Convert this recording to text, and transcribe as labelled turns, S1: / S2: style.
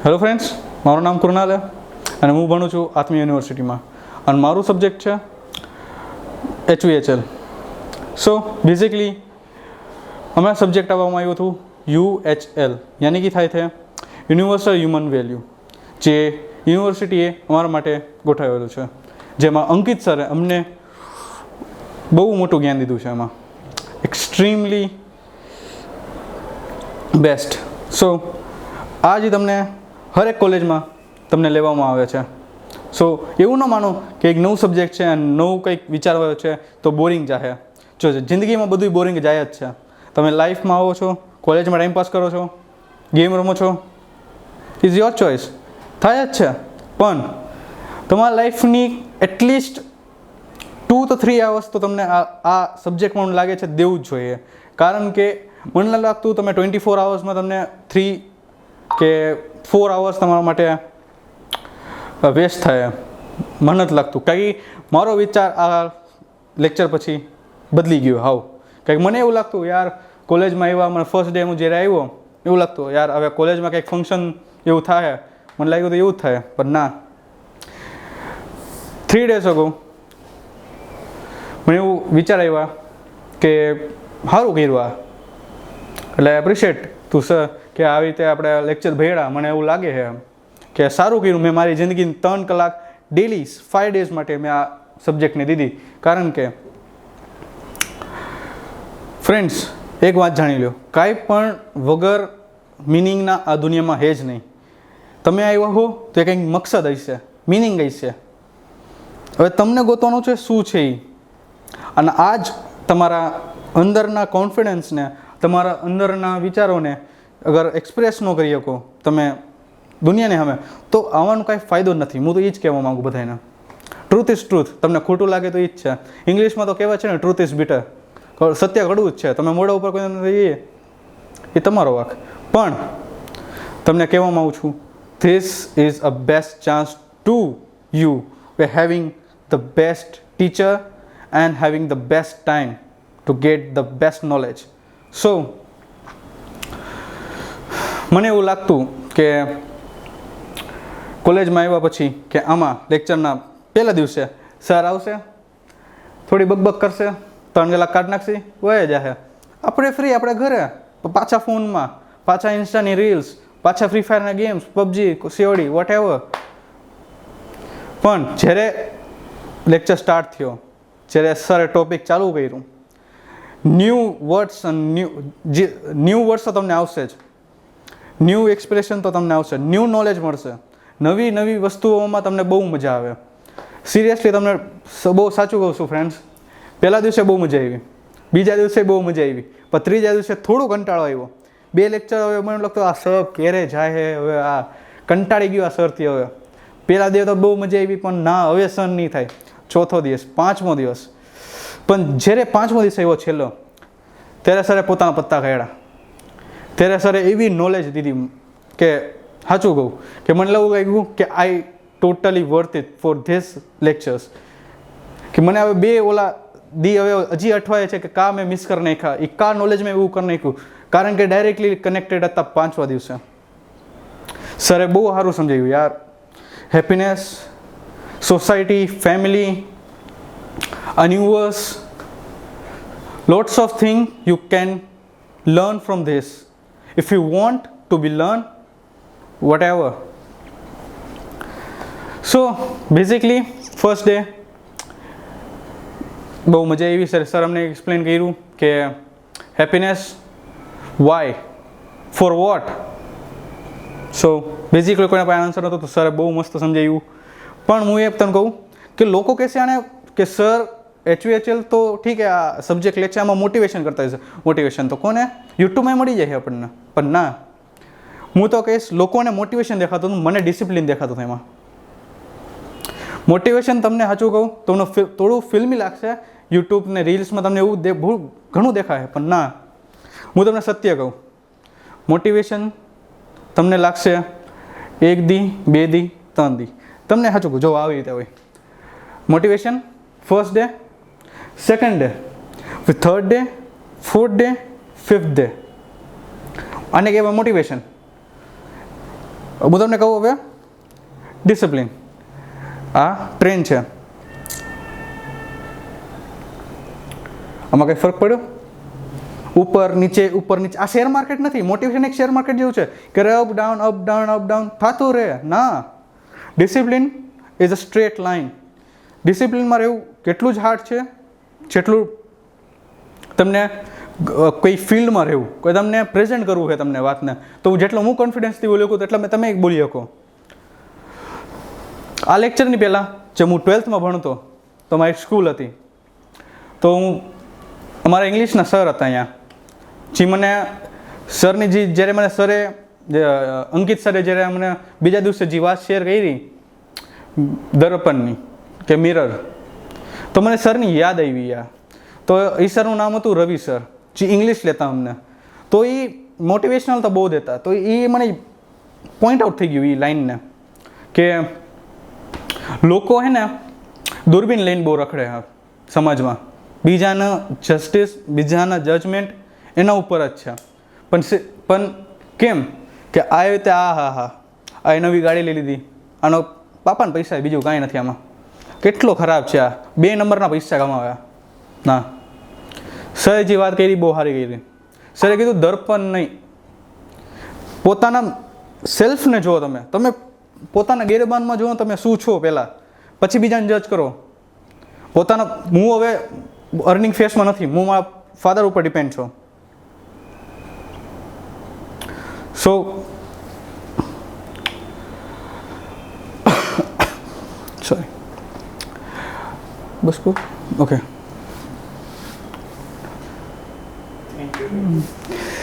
S1: Hello friends, મારું નામ કૃણાલ છે અને હું ભણું છું આત્મી યુનિવર્સિટીમાં અને મારું સબ્જેક્ટ છે HVHL. સો બેઝિકલી અમારા સબ્જેક્ટ આપવામાં આવ્યું હતું UHL, યાની કે થાય છે યુનિવર્સલ હ્યુમન વેલ્યુ, જે યુનિવર્સિટીએ અમારા માટે ગોઠવેલું છે, જેમાં અંકિત સરે અમને બહુ મોટું જ્ઞાન દીધું છે. એમાં એક્સ્ટ્રીમલી બેસ્ટ. સો આજે તમને હરેક કોલેજમાં તમને લેવામાં આવે છે. સો એવું ન માનો કે એક નવું સબ્જેક્ટ છે અને નવું કંઈક વિચારવા છે તો બોરિંગ જાહે. જો જિંદગીમાં બધું બોરિંગ જાય જ છે. તમે લાઈફમાં આવો છો, કોલેજમાં ટાઈમ પાસ કરો છો, ગેમ રમો છો, ઇઝ યોર ચોઇસ, થાય જ છે. પણ તમારા લાઈફની એટલીસ્ટ 2 to 3 hours તો તમને આ સબ્જેક્ટમાં મને લાગે છે દેવું જ જોઈએ. કારણ કે મને ન લાગતું તમે 24 hours તમને 3 કે 4 hours તમારા માટે વેસ્ટ થાય. મને નથી લાગતું. કારણ કે મારો વિચાર આ લેક્ચર પછી બદલી ગયો. હાવ કંઈક મને એવું લાગતું યાર કોલેજમાં આવ્યા, મને ફર્સ્ટ ડે હું જ્યારે આવ્યો એવું લાગતું યાર હવે કોલેજમાં કંઈક ફંક્શન એવું થાય. મને લાગ્યું તો એવું જ થાય, પણ ના. 3 days ago મને એવું વિચાર આવ્યા કે સારું કર્યું આ, એટલે એપ્રિશિએટ તું સર કે આવી રીતે આપણે લેક્ચર ભેળા. મને એવું લાગે છે કે સારું કર્યું મેં મારી જિંદગીની 3 કલાક ડેલી 5 days માટે મેં આ સબ્જેક્ટને દીધી. કારણ કે ફ્રેન્ડ્સ એક વાત જાણી લો, કાંઈ પણ વગર મિનિંગના આ દુનિયામાં છે જ નહીં. તમે આવ્યા હો તો એ કંઈક મકસદ હશે, મિનિંગ હશે. હવે તમને ગોતવાનું છે શું છે એ, અને આ જ તમારા અંદરના કોન્ફિડન્સને, તમારા અંદરના વિચારોને અગર એક્સપ્રેસ ન કરી શકો તમે દુનિયાને સામે, તો આવવાનો કાંઈ ફાયદો નથી. હું તો એ જ કહેવા માગું બધાને. Truth is truth. તમને ખોટું લાગે તો એ જ છે. ઇંગ્લિશમાં તો કહેવાય છે ને, ટ્રુથ ઇઝ બિટર. સત્ય કડવું જ છે. તમે મોઢા ઉપર કોઈ રહીએ એ તમારો વાંક. પણ તમને કહેવા માગું છું, this is a best chance to you way having the best teacher and having the best time to get the best knowledge. So મને એવું લાગતું કે કોલેજમાં આવ્યા પછી કે આમાં લેક્ચરના પહેલા દિવસે સર આવશે, થોડી બકબક કરશે, 3 કલાક કાઢ નાખશે, વહી જશે. આપણે ફ્રી, આપણે ઘરે પાછા ફોનમાં, પાછા ઇન્સ્ટાની રીલ્સ, પાછા ફ્રી ફાયરના games, PUBG, COD, whatever. પણ જ્યારે લેક્ચર સ્ટાર્ટ થયો, જ્યારે સરે ટોપિક ચાલુ કર્યું, ન્યૂ વર્ડ્સ તો તમને આવશે જ, ન્યૂ એક્સપ્રેશન તો તમને આવશે, ન્યૂ નોલેજ મળશે, નવી વસ્તુઓમાં તમને બહુ મજા આવે. સિરિયસલી તમને બહુ સાચું કહું છું ફ્રેન્ડ્સ, પહેલા દિવસે બહુ મજા આવી, બીજા દિવસે બહુ મજા આવી, પણ ત્રીજા દિવસે થોડો કંટાળો આવ્યો. 2 લેક્ચર હવે મને લાગતું આ સર ક્યારે જાય છે, હવે આ કંટાળી ગયો આ સરથી. હવે પહેલા દિવસ તો બહુ મજા આવી, પણ ના હવે સર નહીં થાય. ચોથો દિવસ, 5મો દિવસ, પણ જ્યારે 5મો દિવસ આવ્યો છેલ્લો, ત્યારે સરે પોતાના પત્તા કાઢ્યા. ત્યારે સરે એવી નોલેજ દીધી કે સાચું કહું કે મને એવું લાગ્યું કે I totally worth it for this lectures. કે મને હવે 2 ઓલા હવે હજી અઠવાડિયે છે કે કા મેં મિસ કરી નાખ્યા, એ કા નોલેજ મેં એવું કરી નાખ્યું. કારણ કે ડાયરેક્ટલી કનેક્ટેડ હતા 5મા દિવસે. સરે બહુ સારું સમજાવ્યું યાર. Happiness, society, family, universe, lots of things you can learn from this if you want to be learn whatever. So basically first day બહુ મજા આવી. સર અમને એક્સપ્લેન કર્યું કે happiness, why, for what. So basically કોઈના પાસે answer નહોતો તો સરે બહુ મસ્ત સમજાવ્યું. પણ હું એ તમને કહું કે લોકો કહેશે આને કે સર HVHL તો ઠીક છે, આ સબ્જેક્ટ લે છે, આમાં મોટિવેશન કરતા હશે. મોટિવેશન તો કોને યુટ્યુબમાં મળી જાય આપણને. પણ ના, હું તો કહીશ લોકોને મોટિવેશન દેખાતું હતું, મને ડિસિપ્લિન દેખાતું હતું. એમાં મોટિવેશન તમને સાચું કહું તમને થોડું ફિલ્મી લાગશે, યુટ્યુબ ને રીલ્સમાં તમને એવું બહુ ઘણું દેખાય. પણ ના, હું તમને સત્ય કહું, મોટિવેશન તમને લાગશે 1 દી, 2 દી, 3 દી. તમને સાચું કહું, જો આવી રીતે હોય motivation. First day, second day, third day, 4th day, 5th day, આને કહેવાય મોટિવેશન. હું તમને કહું હવે ડિસિપ્લિન. આ ટ્રેન છે, આમાં કંઈ ફરક પડ્યો? ઉપર નીચે ઉપર નીચે. આ શેર માર્કેટ નથી, મોટિવેશન એક શેર માર્કેટ જેવું છે કે up down up down up down થતું રહે. ના, discipline is a straight line. ડિસિપ્લિનમાં રહેવું કેટલું જ હાર્ડ છે જેટલું તમને કોઈ ફિલ્ડમાં રહેવું, કોઈ તમને પ્રેઝન્ટ કરવું છે તમને વાતને, તો જેટલો હું કોન્ફિડન્સથી બોલી શકું તેટલા તમે બોલી શકો. આ લેક્ચરની પહેલાં જે હું 12th ભણતો તો મારી સ્કૂલ હતી, તો હું અમારા ઇંગ્લિશના સર હતા અહીંયા, જે મને સરની જ્યારે મને સરે અંકિત સરે જ્યારે મને બીજા દિવસે જે વાત શેર કરી દર્પણની કે મિરર, તો મને સરની યાદ આવી યાર. તો એ સરનું નામ હતું રવિ સર, જે ઇંગ્લિશ લેતા અમને. તો એ મોટિવેશનલ તો બહુ દેતા, તો એ મને પોઈન્ટ આઉટ થઈ ગયું એ લાઈનને કે લોકો હે ને દૂરબીન લઈને બહુ રખડે સમાજમાં, બીજાના જસ્ટિસ બીજાના જજમેન્ટ એના ઉપર જ છે. પણ કેમ કે આ રીતે આ નવી ગાડી લઈ લીધી, આનો પાપાને પૈસા, બીજું કાંઈ નથી આમાં, કેટલો ખરાબ છે આ, 2 નંબરના પૈસા કમાવ્યા. ના, સરે જે વાત કરી બહુ સારી કરી. સરે કીધું દર્પણ નહીં, પોતાના સેલ્ફને જુઓ. તમે પોતાના ગેરબાનમાં જુઓ તમે શું છો પહેલાં, પછી બીજાને જજ કરો. પોતાના હું હવે અર્નિંગ ફેસમાં નથી, હું મારા ફાધર ઉપર ડિપેન્ડ છું. સો સોરી બસ ઓકે.